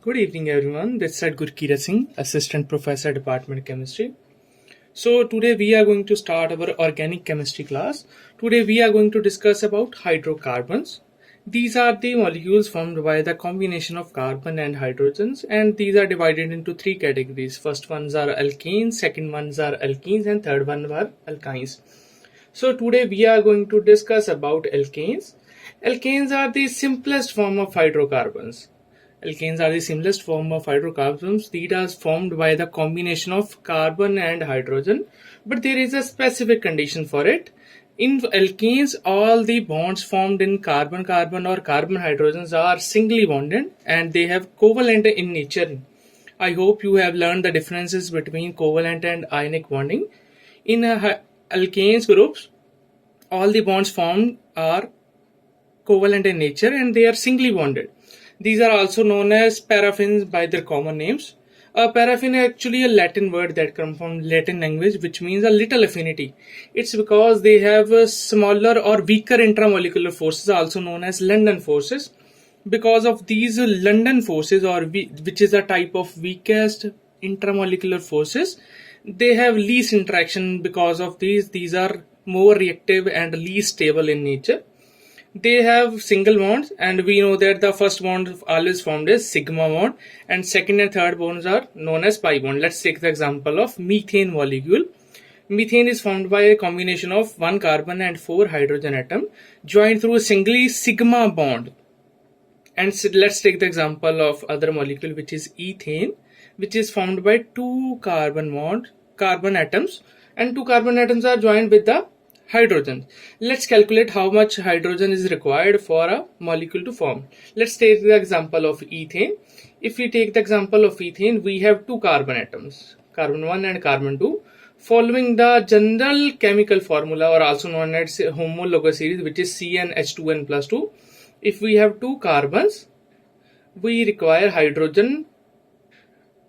Good evening, everyone. This is Gurkirat Singh, Assistant Professor, Department Chemistry. So today we are going to start our organic chemistry class. Today we are going to discuss about hydrocarbons. These are the molecules formed by the combination of carbon and hydrogens, and these are divided into three categories. First ones are alkanes, second ones are alkenes, and third one are alkynes. So today we are going to discuss about alkanes. Alkanes are the simplest form of hydrocarbons. Alkanes are the simplest form of hydrocarbons. These are formed by the combination of carbon and hydrogen, but there is a specific condition for it. In alkanes, all the bonds formed in carbon-carbon or carbon-hydrogens are singly bonded and they have covalent in nature. I hope you have learned the differences between covalent and ionic bonding. In alkanes groups, all the bonds formed are covalent in nature and they are singly bonded. These are also known as paraffins by their common names. A paraffin is actually a Latin word that comes from Latin language, which means a little affinity. It's because they have a smaller or weaker intramolecular forces, also known as London forces. Because of these London forces, which is a type of weakest intramolecular forces, they have least interaction. Because of these are more reactive and least stable in nature. They have single bonds, and we know that the first bond always formed as sigma bond, and second and third bonds are known as pi bond. Let's take the example of methane molecule. Methane is formed by a combination of one carbon and four hydrogen atom joined through a single sigma bond. And so let's take the example of other molecule, which is ethane, which is formed by two carbon atoms, and two carbon atoms are joined with the hydrogen. Let's calculate how much hydrogen is required for a molecule to form. Let's take the example of ethane. If we take the example of ethane, we have two carbon atoms, carbon 1 and carbon 2. Following the general chemical formula, or also known as homologous series, which is CnH2n plus 2. If we have two carbons, we require hydrogen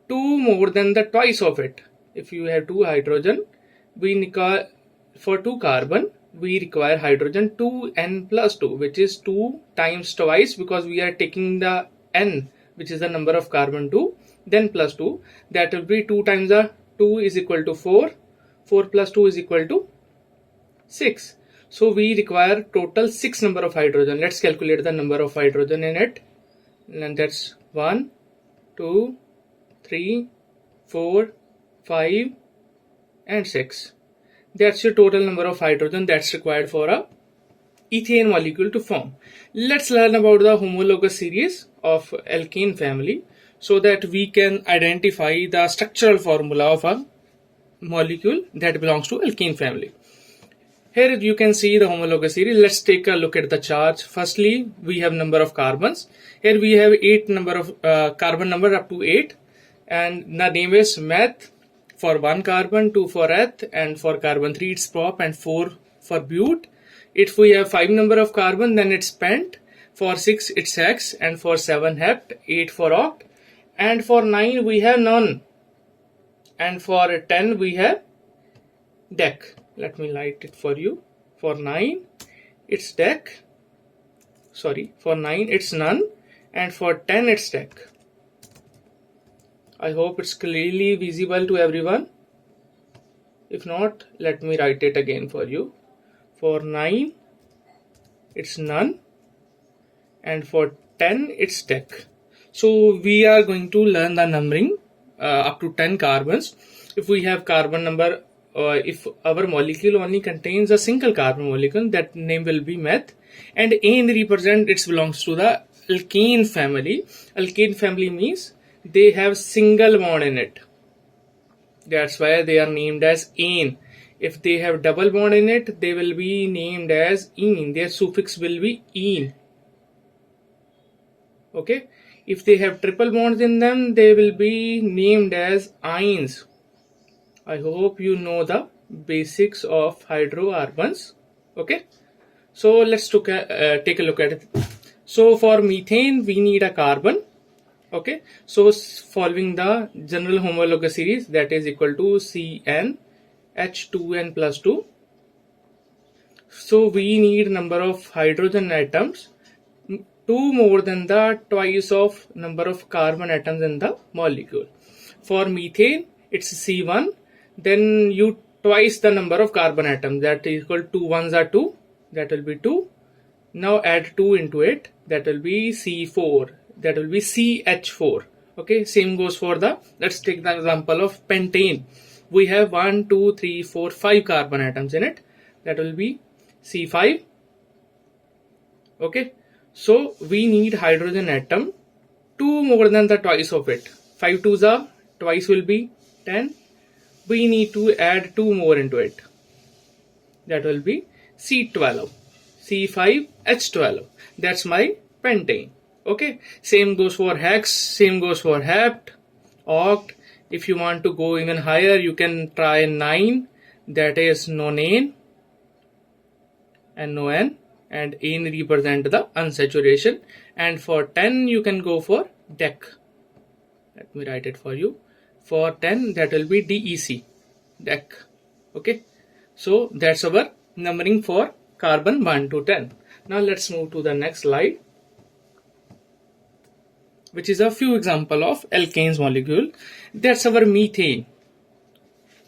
2 more than the twice of it. If you have two hydrogen, for 2 carbon, we require hydrogen 2n plus 2, which is 2 times twice, because we are taking the n, which is the number of carbon 2, then plus 2. That will be 2 times the 2 is equal to 4. 4 plus 2 is equal to 6. So we require total 6 number of hydrogen. Let's calculate the number of hydrogen in it. And that's 1, 2, 3, 4, 5, and 6. That's your total number of hydrogen that's required for a ethane molecule to form. Let's learn about the homologous series of alkane family so that we can identify the structural formula of a molecule that belongs to alkane family. Here you can see the homologous series. Let's take a look at the chart. Firstly, we have number of carbons. Here we have 8 number of carbon number up to 8, and the name is meth. For 1 carbon, 2 for eth, and for carbon 3 it's prop, and 4 for but. If we have 5 number of carbon, then it's pent. For 6 it's hex, and for 7 hept, 8 for oct, and for 9 we have none, and for 10 we have dec. Let me light it for you. For 9 it's dec, for 9 it's none, and for 10 it's dec. I hope it's clearly visible to everyone. If not, let me write it again for you. For 9, it's none, and for 10, it's dec. So we are going to learn the numbering up to 10 carbons. If we have carbon number, if our molecule only contains a single carbon molecule, that name will be meth. And ane it belongs to the alkane family. Alkane family means they have single bond in it. That's why they are named as ane. If they have double bond in it, they will be named as ene. Their suffix will be ene. Okay. If they have triple bonds in them, they will be named as ines. I hope you know the basics of hydrocarbons. Okay. So let's take a look at it. So for methane, we need a carbon. Okay, so following the general homologous series, that is equal to Cn H2n plus 2. So we need number of hydrogen atoms 2 more than the twice of number of carbon atoms in the molecule. For methane, it's C1, then you twice the number of carbon atoms, that is equal to 2 ones are 2, that will be 2. Now add 2 into it, that will be C4, that will be CH4. Okay, same goes for the, let's take the example of pentane. We have 1, 2, 3, 4, 5 carbon atoms in it, that will be C5. Okay, so we need hydrogen atom 2 more than the twice of it. 5 twos are, twice will be 10. We need to add 2 more into it, that will be C12, C5H12. That's my pentane. Okay, same goes for hex, same goes for hept, oct. If you want to go even higher, you can try 9, that is nonane, and non, and ane represent the unsaturation. And for 10, you can go for dec. Let me write it for you. For 10, that will be DEC, dec. Okay, so that's our numbering for carbon 1 to 10. Now let's move to the next slide, which is a few example of alkanes molecule. That's our methane,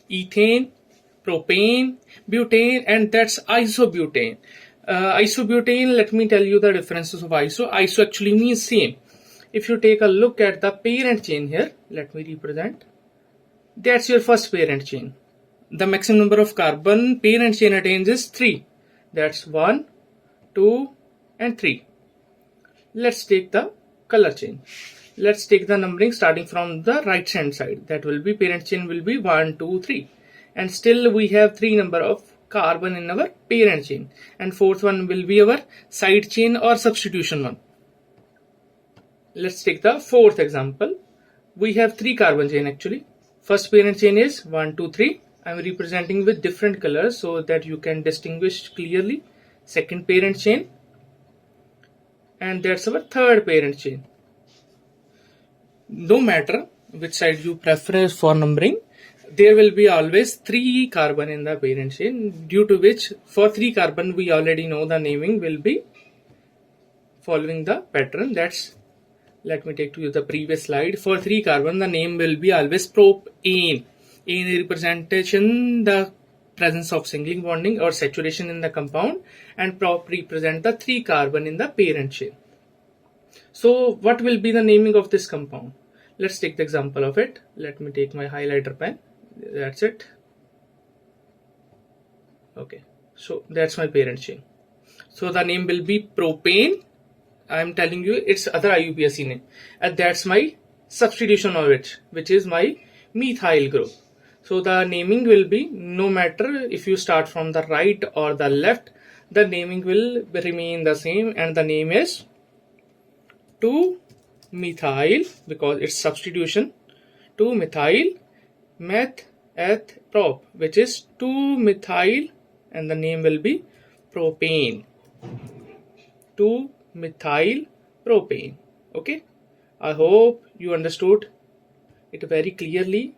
ethane, propane, butane, and that's isobutane. Isobutane, let me tell you the differences of iso. Iso actually means same. If you take a look at the parent chain here, let me represent. That's your first parent chain. The maximum number of carbon parent chain attains is 3. That's 1, 2, and 3. Let's take the color chain. Let's take the numbering starting from the right hand side. That will be parent chain will be 1, 2, 3. And still we have 3 number of carbon in our parent chain. And fourth one will be our side chain or substitution one. Let's take the fourth example. We have 3 carbon chain actually. First parent chain is 1, 2, 3. I'm representing with different colors so that you can distinguish clearly. Second parent chain. And that's our third parent chain. No matter which side you prefer for numbering, there will be always 3 carbon in the parent chain, due to which for 3 carbon we already know the naming will be following the pattern. That's, let me take to you the previous slide. For 3 carbon the name will be always propane. In representation the presence of singling bonding or saturation in the compound, and prop represent the 3 carbon in the parent chain. So what will be the naming of this compound? Let's take the example of it. Let me take my highlighter pen. That's it. Okay, so that's my parent chain. So the name will be propane. I'm telling you it's other IUPAC name, and that's my substitution of it, which is my methyl group. So the naming will be, no matter if you start from the right or the left, the naming will remain the same, and the name is 2-methyl, because it's substitution, 2-methyl meth eth prop, which is 2-methyl, and the name will be propane. 2-methyl propane. Okay, I hope you understood it very clearly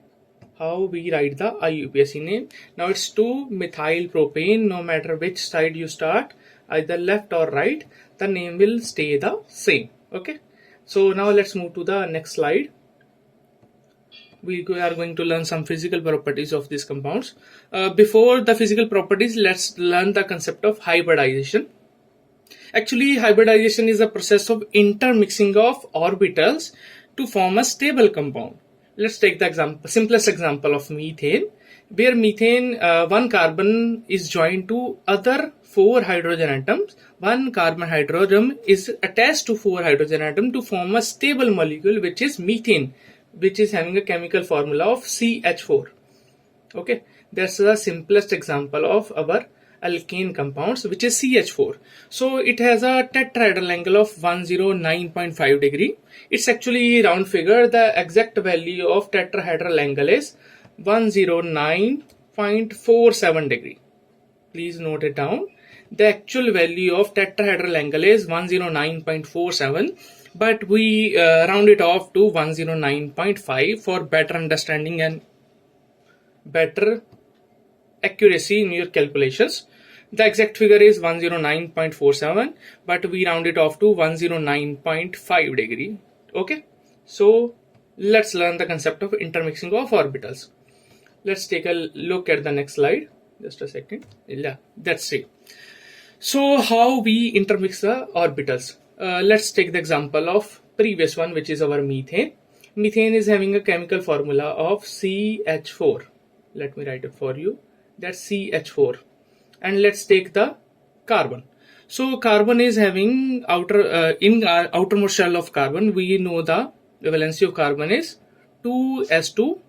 how we write the IUPAC name. Now it's 2-methyl propane. No matter which side you start, either left or right, the name will stay the same. Okay, so now let's move to the next slide. We are going to learn some physical properties of these compounds. Before the physical properties, let's learn the concept of hybridization. Actually, hybridization is a process of intermixing of orbitals to form a stable compound. Let's take the simplest example of methane, where methane, 1 carbon is joined to other 4 hydrogen atoms. 1 carbon hydrogen is attached to 4 hydrogen atoms to form a stable molecule, which is methane, which is having a chemical formula of CH4. Okay, that's the simplest example of our alkane compounds, which is CH4. So it has a tetrahedral angle of 109.5 degree. It's actually round figure. The exact value of tetrahedral angle is 109.47 degree. Please note it down. The actual value of tetrahedral angle is 109.47, but we round it off to 109.5 for better understanding and better accuracy in your calculations. The exact figure is 109.47, but we round it off to 109.5 degree. Okay, so let's learn the concept of intermixing of orbitals. Let's take a look at the next slide. Just a second. Yeah, that's it. So how we intermix the orbitals? Let's take the example of previous one, which is our methane. Methane is having a chemical formula of CH4. Let me write it for you. That's CH4. And let's take the carbon. So carbon is having outermost shell of carbon. We know the valency of carbon is 2s2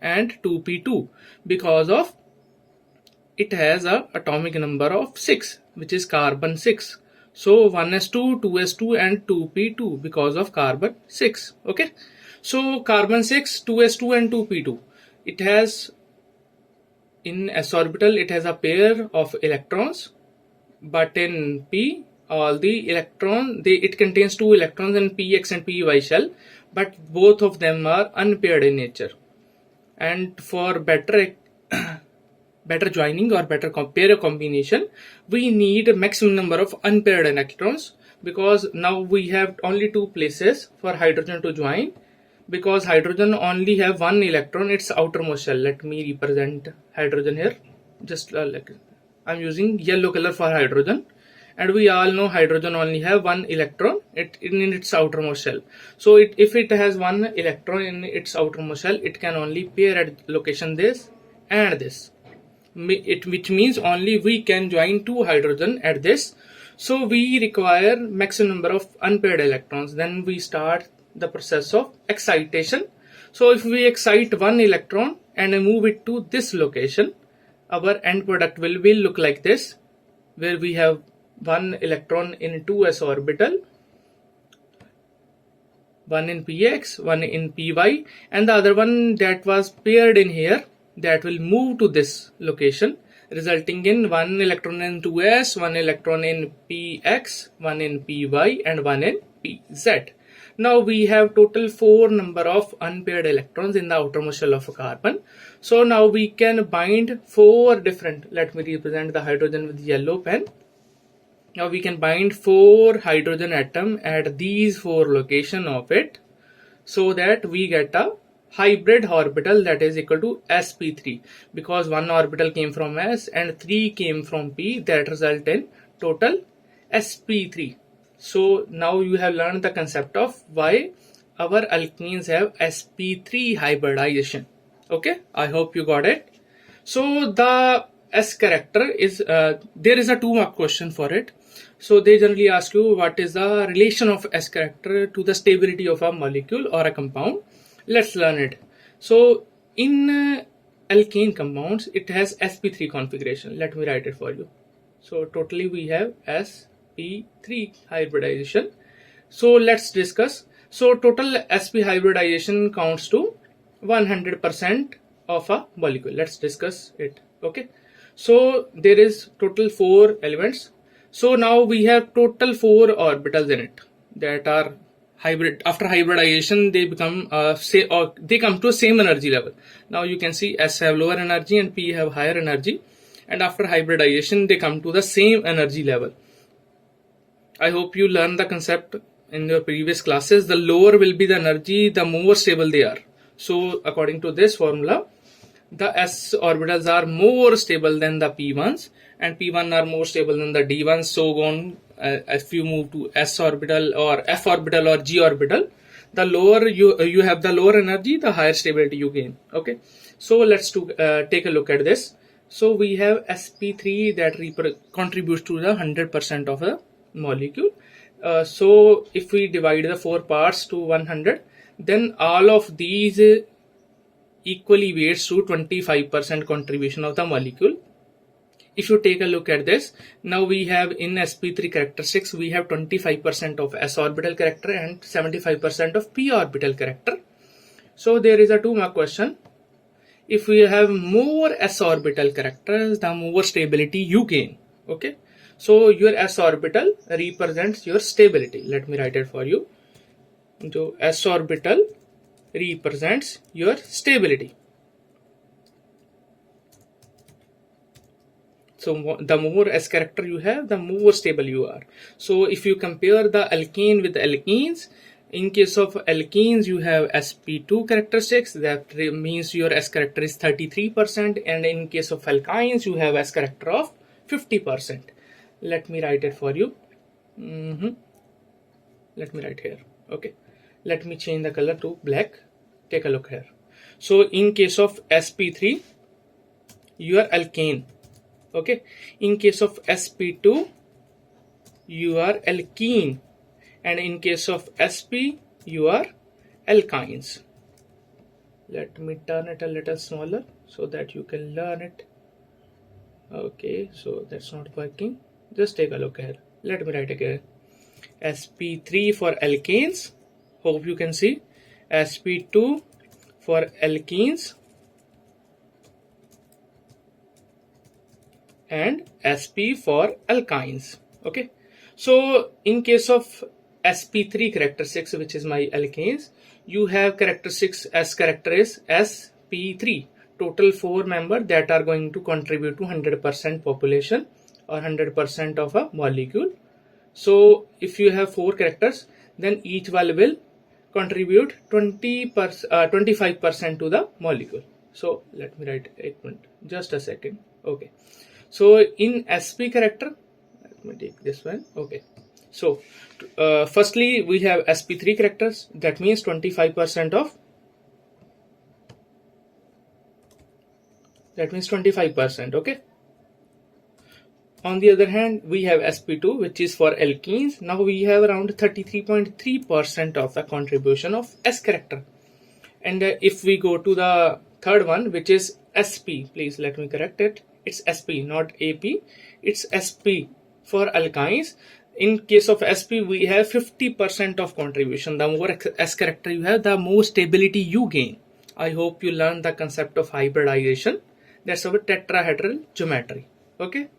and 2p2 because of it has a atomic number of 6, which is carbon 6. So 1s2, 2s2 and 2p2 because of carbon 6. Okay. So carbon 6, 2s2 and 2p2. It has in s orbital it has a pair of electrons, but in p all the it contains 2 electrons in px and py shell, but both of them are unpaired in nature. And for better joining or better pair combination, we need a maximum number of unpaired electrons, because now we have only 2 places for hydrogen to join, because hydrogen only have 1 electron, its outermost shell. Let me represent hydrogen here. Just like I'm using yellow color for hydrogen, and we all know hydrogen only have 1 electron in its outermost shell. So if it has 1 electron in its outermost shell, it can only pair at location this and this, which means only we can join 2 hydrogen at this. So we require maximum number of unpaired electrons. Then we start the process of excitation. So if we excite 1 electron and move it to this location, our end product will look like this, where we have 1 electron in 2s orbital, 1 in px, 1 in py, and the other one that was paired in here, that will move to this location, resulting in 1 electron in 2s, 1 electron in px, 1 in py, and 1 in pz. Now we have total 4 number of unpaired electrons in the outermost shell of a carbon. So now we can bind 4 different, let me represent the hydrogen with yellow pen. Now we can bind 4 hydrogen atom at these 4 location of it, so that we get a hybrid orbital that is equal to sp3, because 1 orbital came from s and 3 came from p, that result in total sp3. So now you have learned the concept of why our alkenes have sp3 hybridization. Okay, I hope you got it. So the S character is there is a 2-mark question for it. So they generally ask you what is the relation of S character to the stability of a molecule or a compound. Let's learn it. So in alkane compounds, it has sp3 configuration. Let me write it for you. So totally we have sp3 hybridization. So let's discuss. So total sp hybridization counts to 100% of a molecule. Let's discuss it. Okay. So there is total 4 elements. So now we have total 4 orbitals in it that are hybrid. After hybridization, they become they come to same energy level. Now you can see S have lower energy and P have higher energy, and after hybridization, they come to the same energy level. I hope you learned the concept in your previous classes. The lower will be the energy, the more stable they are. So according to this formula, the s orbitals are more stable than the p1s, and p1 are more stable than the d1s. So on, if you move to s orbital or f orbital or g orbital, the lower you have the lower energy, the higher stability you gain. Okay, so let's take a look at this. So we have sp3 that contributes to the 100% of the molecule. So if we divide the 4 parts to 100, then all of these equally weights to 25% contribution of the molecule. If you take a look at this, now we have in sp3 characteristics, we have 25% of s orbital character and 75% of p orbital character. So there is a 2-mark question. If we have more s orbital characters, the more stability you gain. Okay, so your s orbital represents your stability. Let me write it for you. So s orbital represents your stability. So the more S character you have, the more stable you are. So if you compare the alkane with alkenes, in case of alkenes you have sp2 characteristics, that means your S character is 33%, and in case of alkynes you have S character of 50%. Let me write it for you. Let me write here. Okay, let me change the color to black. Take a look here. So in case of sp3 you are alkane. Okay, in case of sp2 you are alkene, and in case of sp you are alkynes. Let me turn it a little smaller so that you can learn it. Okay, so that's not working. Just take a look here. Let me write again. sp3 for alkanes, hope you can see, sp2 for alkenes, and sp for alkynes. Okay, so in case of sp3 characteristics, which is my alkanes, you have characteristics as character is sp3, total 4 members that are going to contribute to 100% population or 100% of a molecule. So if you have 4 characters, then each one will contribute 25% to the molecule. So let me write 8 minutes, just a second. Okay, so in sp character, let me take this one. Okay, so firstly we have sp3 characters, that means 25% of, that means 25%. Okay, on the other hand we have sp2, which is for alkenes. Now we have around 33.3% of the contribution of S character. And if we go to the third one, which is sp, please let me correct it, it's sp, not ap, it's sp for alkynes. In case of sp we have 50% of contribution. The more S character you have, the more stability you gain. I hope you learn the concept of hybridization. That's our tetrahedral geometry. Okay,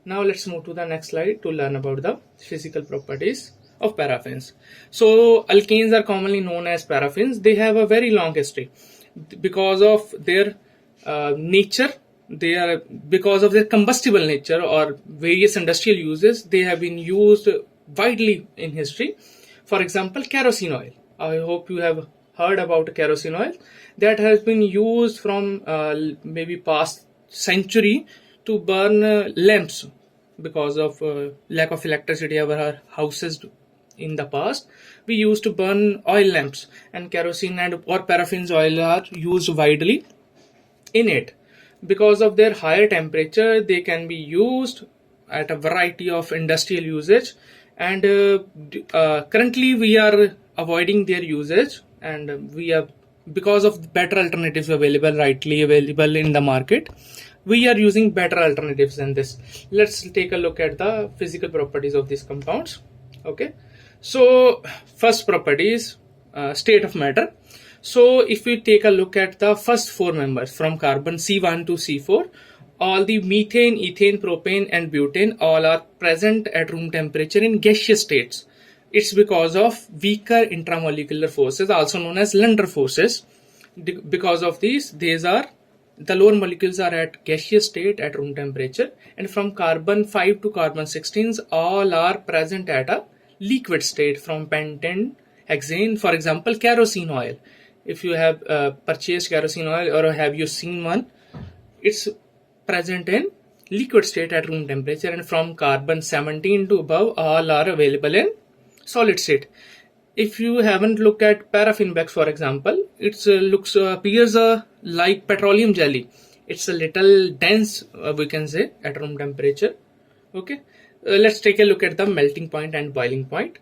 now let's move to the next slide to learn about the physical properties of paraffins. So alkanes are commonly known as paraffins. They have a very long history because of their nature. Because of their combustible nature or various industrial uses, they have been used widely in history. For example, kerosene oil. I hope you have heard about kerosene oil. That has been used from maybe past century to burn lamps because of lack of electricity over our houses. In the past we used to burn oil lamps, and kerosene and or paraffins oil are used widely in it. Because of their higher temperature, they can be used at a variety of industrial usage, and currently we are avoiding their usage, and we are, because of better alternatives rightly available in the market, we are using better alternatives than this. Let's take a look at the physical properties of these compounds. Okay, so first property is state of matter. So if we take a look at the first 4 members from carbon C1 to C4, all the methane, ethane, propane and butane all are present at room temperature in gaseous states. It's because of weaker intramolecular forces, also known as London forces. Because of these are the lower molecules are at gaseous state at room temperature, and from carbon 5 to carbon 16 all are present at a liquid state from pentane, hexane. For example, kerosene oil. If you have purchased kerosene oil or have you seen one, it's present in liquid state at room temperature, and from carbon 17 to above all are available in solid state. If you haven't looked at paraffin wax, for example, it appears like petroleum jelly. It's a little dense, we can say, at room temperature. Okay, let's take a look at the melting point and boiling point.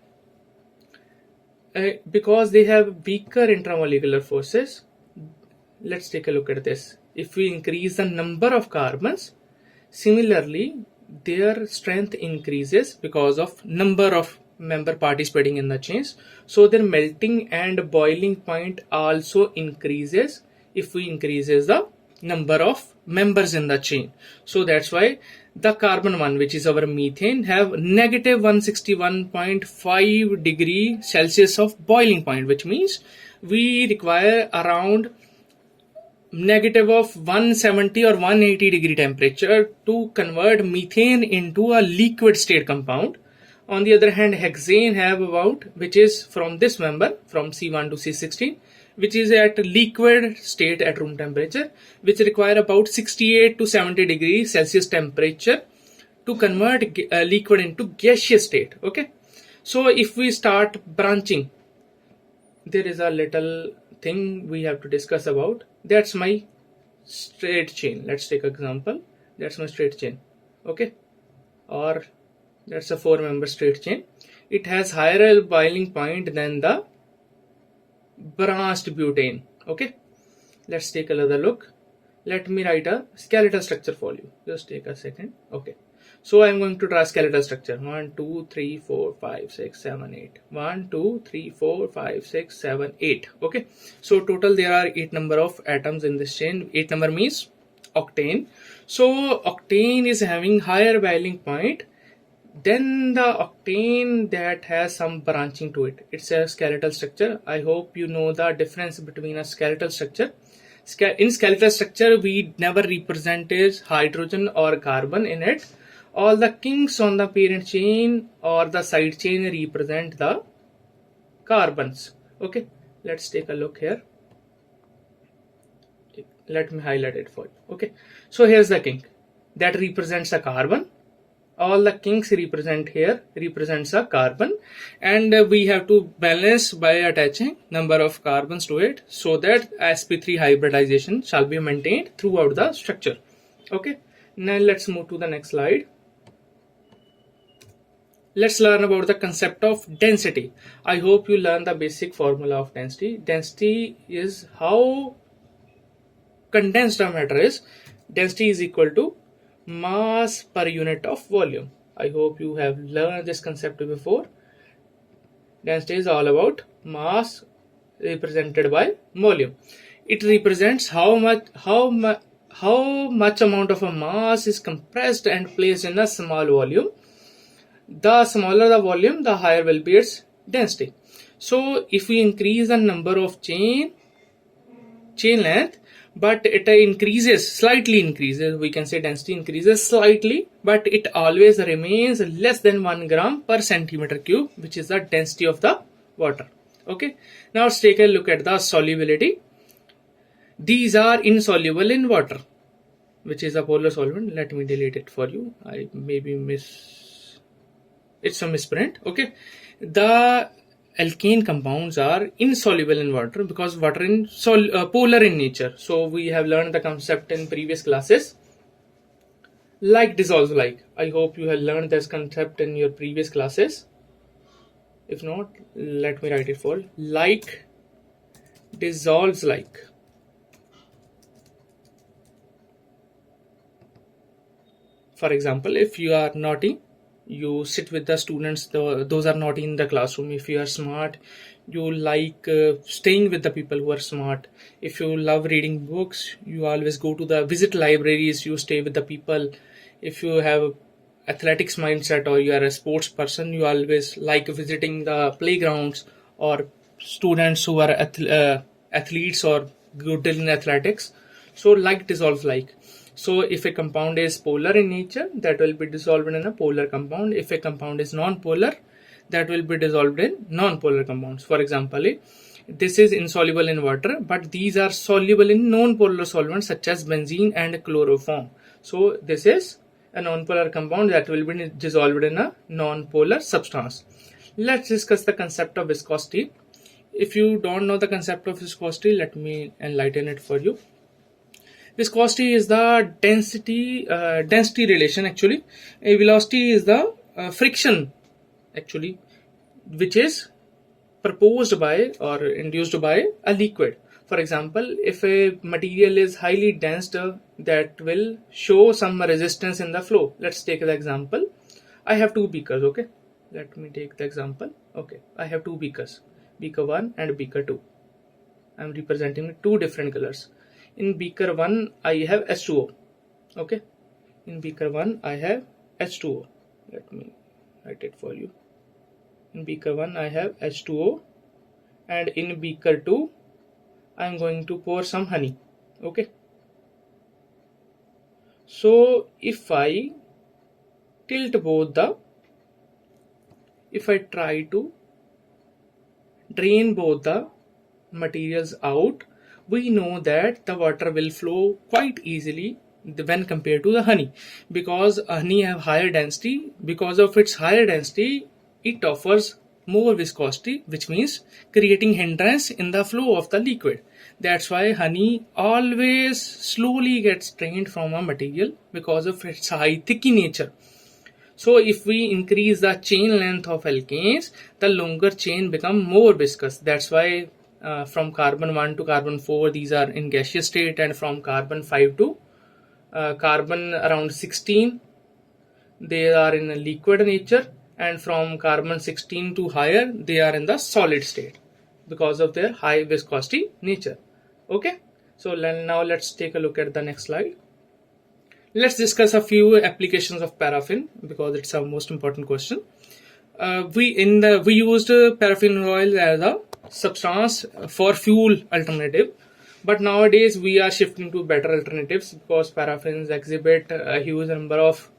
Because they have weaker intramolecular forces, let's take a look at this. If we increase the number of carbons, similarly their strength increases because of number of member participating in the chains. So their melting and boiling point also increases if we increases the number of members in the chain. So that's why the carbon one, which is our methane, have negative 161.5 degree Celsius of boiling point, which means we require around negative of 170 or 180 degree temperature to convert methane into a liquid state compound. On the other hand, hexane have about, which is from this member from C1 to C16, which is at liquid state at room temperature, which require about 68 to 70 degrees Celsius temperature to convert liquid into gaseous state. Okay, so if we start branching, there is a little thing we have to discuss about. That's my straight chain. Let's take example. That's my straight chain. Okay, or that's a 4-member straight chain. It has higher boiling point than the branched butane. Okay, let's take another look. Let me write a skeletal structure for you. Just take a second. Okay, so I'm going to draw skeletal structure. 1 2 3 4 5 6 7 8. 1 2 3 4 5 6 7 8. Okay, so total there are 8 number of atoms in this chain. 8 number means octane. So octane is having higher boiling point then the octane that has some branching to it. It's a skeletal structure. I hope you know the difference between a skeletal structure. In skeletal structure, we never represented hydrogen or carbon in it. All the kinks on the parent chain or the side chain represent the carbons. Okay, let's take a look here. Let me highlight it for you. Okay, so here's the kink that represents a carbon. All the kinks represent here represents a carbon, and we have to balance by attaching number of carbons to it so that sp3 hybridization shall be maintained throughout the structure. Okay, now let's move to the next slide. Let's learn about the concept of density. I hope you learn the basic formula of density. Density is how condensed a matter is. Density is equal to mass per unit of volume. I hope you have learned this concept before. Density is all about mass represented by volume. It represents how much amount of a mass is compressed and placed in a small volume. The smaller the volume, the higher will be its density. So if we increase the number of chain length, but it slightly increases, we can say density increases slightly, but it always remains less than 1 gram per centimeter cube, which is the density of the water. Okay, now let's take a look at the solubility. These are insoluble in water, which is a polar solvent. Let me delete it for you. I maybe it's a misprint. Okay, the alkane compounds are insoluble in water because water is polar in nature. So we have learned the concept in previous classes. Like dissolves like. I hope you have learned this concept in your previous classes. If not, let me write it for you. Like dissolves like. For example, if you are naughty, you sit with the students, those are naughty in the classroom. If you are smart, you like staying with the people who are smart. If you love reading books, you always go to the visit libraries, you stay with the people. If you have athletics mindset or you are a sports person, you always like visiting the playgrounds or students who are athletes or good in athletics. So like dissolves like. So if a compound is polar in nature, that will be dissolved in a polar compound. If a compound is non-polar, that will be dissolved in non-polar compounds. For example, this is insoluble in water, but these are soluble in non-polar solvents such as benzene and chloroform. So this is a non-polar compound that will be dissolved in a non-polar substance. Let's discuss the concept of viscosity. If you don't know the concept of viscosity, let me enlighten it for you. Viscosity is the density relation actually. A velocity is the friction actually, which is proposed by or induced by a liquid. For example, if a material is highly dense, that will show some resistance in the flow. Let's take the example. I have two beakers. Okay, let me take the example. Okay, I have two beakers, beaker 1 and beaker 2. I'm representing two different colors. In beaker 1, I have H2O. Okay. In beaker 1, I have H2O. Let me write it for you. In beaker 1, I have H2O. And in beaker 2, I am going to pour some honey. Okay, so if I try to drain both the materials out, we know that the water will flow quite easily when compared to the honey, because honey have higher density. Because of its higher density, it offers more viscosity, which means creating hindrance in the flow of the liquid. That's why honey always slowly gets drained from a material because of its high thicky nature. So if we increase the chain length of alkanes, the longer chain become more viscous. That's why from carbon 1 to carbon 4, these are in gaseous state, and from carbon 5 to carbon around 16, they are in a liquid nature, and from carbon 16 to higher, they are in the solid state because of their high viscosity nature. Okay, so now let's take a look at the next slide. Let's discuss a few applications of paraffin because it's our most important question. We used paraffin oil as a substance for fuel alternative, but nowadays we are shifting to better alternatives because paraffins exhibit a huge number of,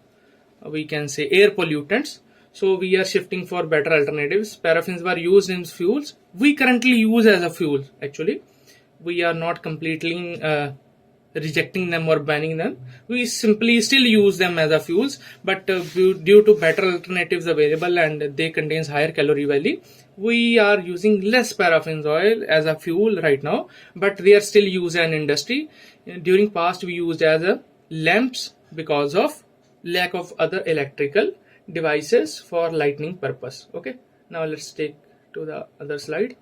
we can say, air pollutants. So we are shifting for better alternatives. Paraffins were used in fuels. We currently use as a fuel. Actually, we are not completely rejecting them or banning them. We simply still use them as a fuels, but due to better alternatives available and they contains higher calorie value, we are using less paraffin oil as a fuel right now, but they are still used in industry. During past we used as a lamps because of lack of other electrical devices for lighting purpose. Okay, now let's take to the other slide.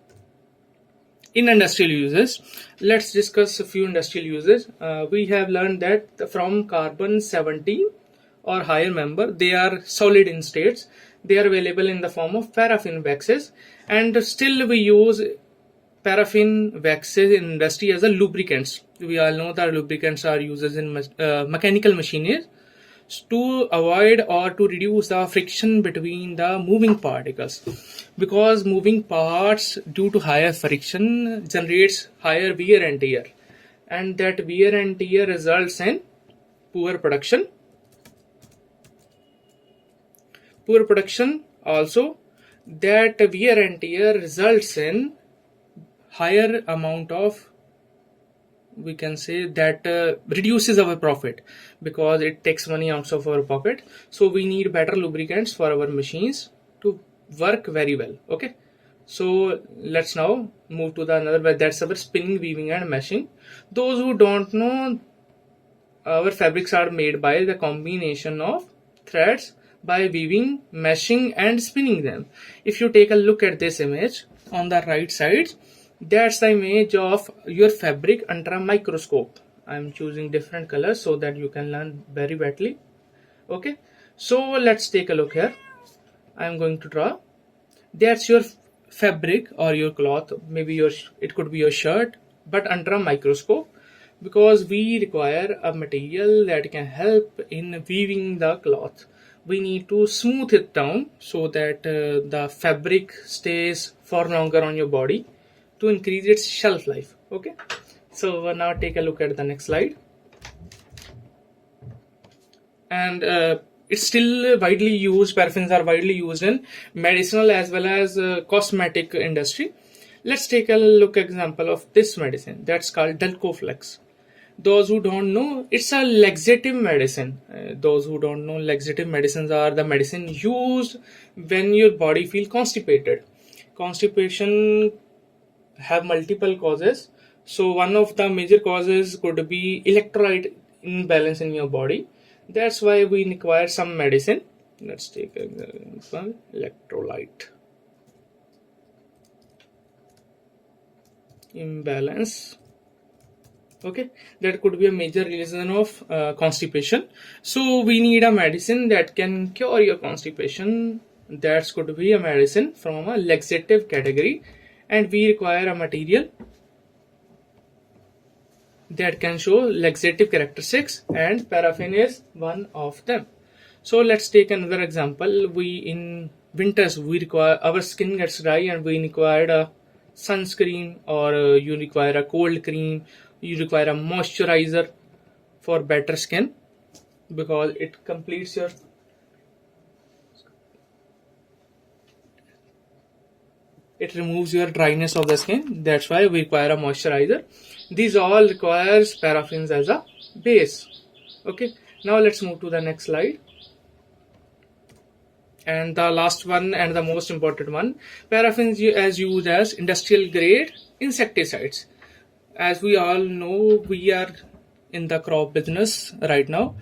In industrial uses, let's discuss a few industrial uses. We have learned that from carbon 17 or higher member, they are solid in states. They are available in the form of paraffin waxes, and still we use paraffin waxes in industry as a lubricants. We all know that lubricants are used in mechanical machinery to avoid or to reduce the friction between the moving particles, because moving parts due to higher friction generates higher wear and tear, and that wear and tear results in poor production. Also, that wear and tear results in higher amount of, we can say, that reduces our profit because it takes money out of our pocket. So we need better lubricants for our machines to work very well. Okay, so let's now move to the another, that's our spinning, weaving and meshing. Those who don't know, our fabrics are made by the combination of threads by weaving, meshing and spinning them. If you take a look at this image on the right side, that's the image of your fabric under a microscope. I'm choosing different colors so that you can learn very badly. Okay, so let's take a look here. I'm going to draw. That's your fabric or your cloth, maybe it could be your shirt, but under a microscope, because we require a material that can help in weaving the cloth. We need to smooth it down so that the fabric stays for longer on your body to increase its shelf life. Okay, so now take a look at the next slide. And it's still widely used, paraffins are widely used in medicinal as well as cosmetic industry. Let's take a look example of this medicine that's called Delcoflex. Those who don't know, it's a laxative medicine. Those who don't know, laxative medicines are the medicine used when your body feels constipated. Constipation have multiple causes. So one of the major causes could be electrolyte imbalance in your body. That's why we require some medicine. Let's take an example, electrolyte imbalance. Okay, that could be a major reason of constipation. So we need a medicine that can cure your constipation. That could be a medicine from a laxative category, and we require a material that can show laxative characteristics, and paraffin is one of them. So let's take another example. In winters we require, our skin gets dry and we require a sunscreen, or you require a cold cream, You require a moisturizer for better skin, because it completes your it removes your dryness of the skin. That's why we require a moisturizer. These all requires paraffins as a base. Okay, now let's move to the next slide. And the last one and the most important one, paraffins as used as industrial grade insecticides. As we all know, we are in the crop business right now,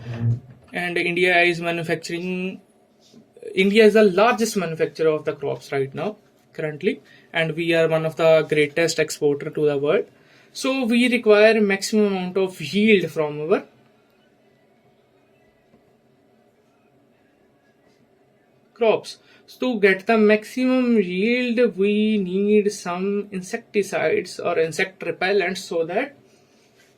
and India is the largest manufacturer of the crops right now currently, and we are one of the greatest exporter to the world. So we require maximum amount of yield from our crops. So to get the maximum yield, we need some insecticides or insect repellents so that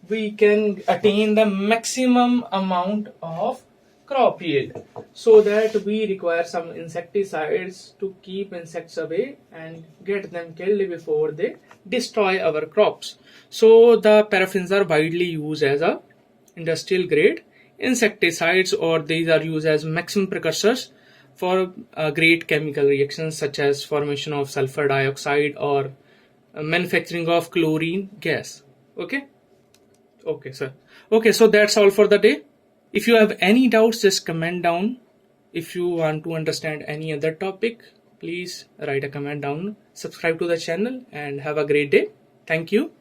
we can attain the maximum amount of crop yield. So that we require some insecticides to keep insects away and get them killed before they destroy our crops. So the paraffins are widely used as a industrial grade insecticides, or these are used as maximum precursors for great chemical reactions such as formation of sulfur dioxide or manufacturing of chlorine gas. Okay, sir. Okay, so that's all for the day. If you have any doubts, just comment down. If you want to understand any other topic, please write a comment down. Subscribe to the channel and have a great day. Thank you.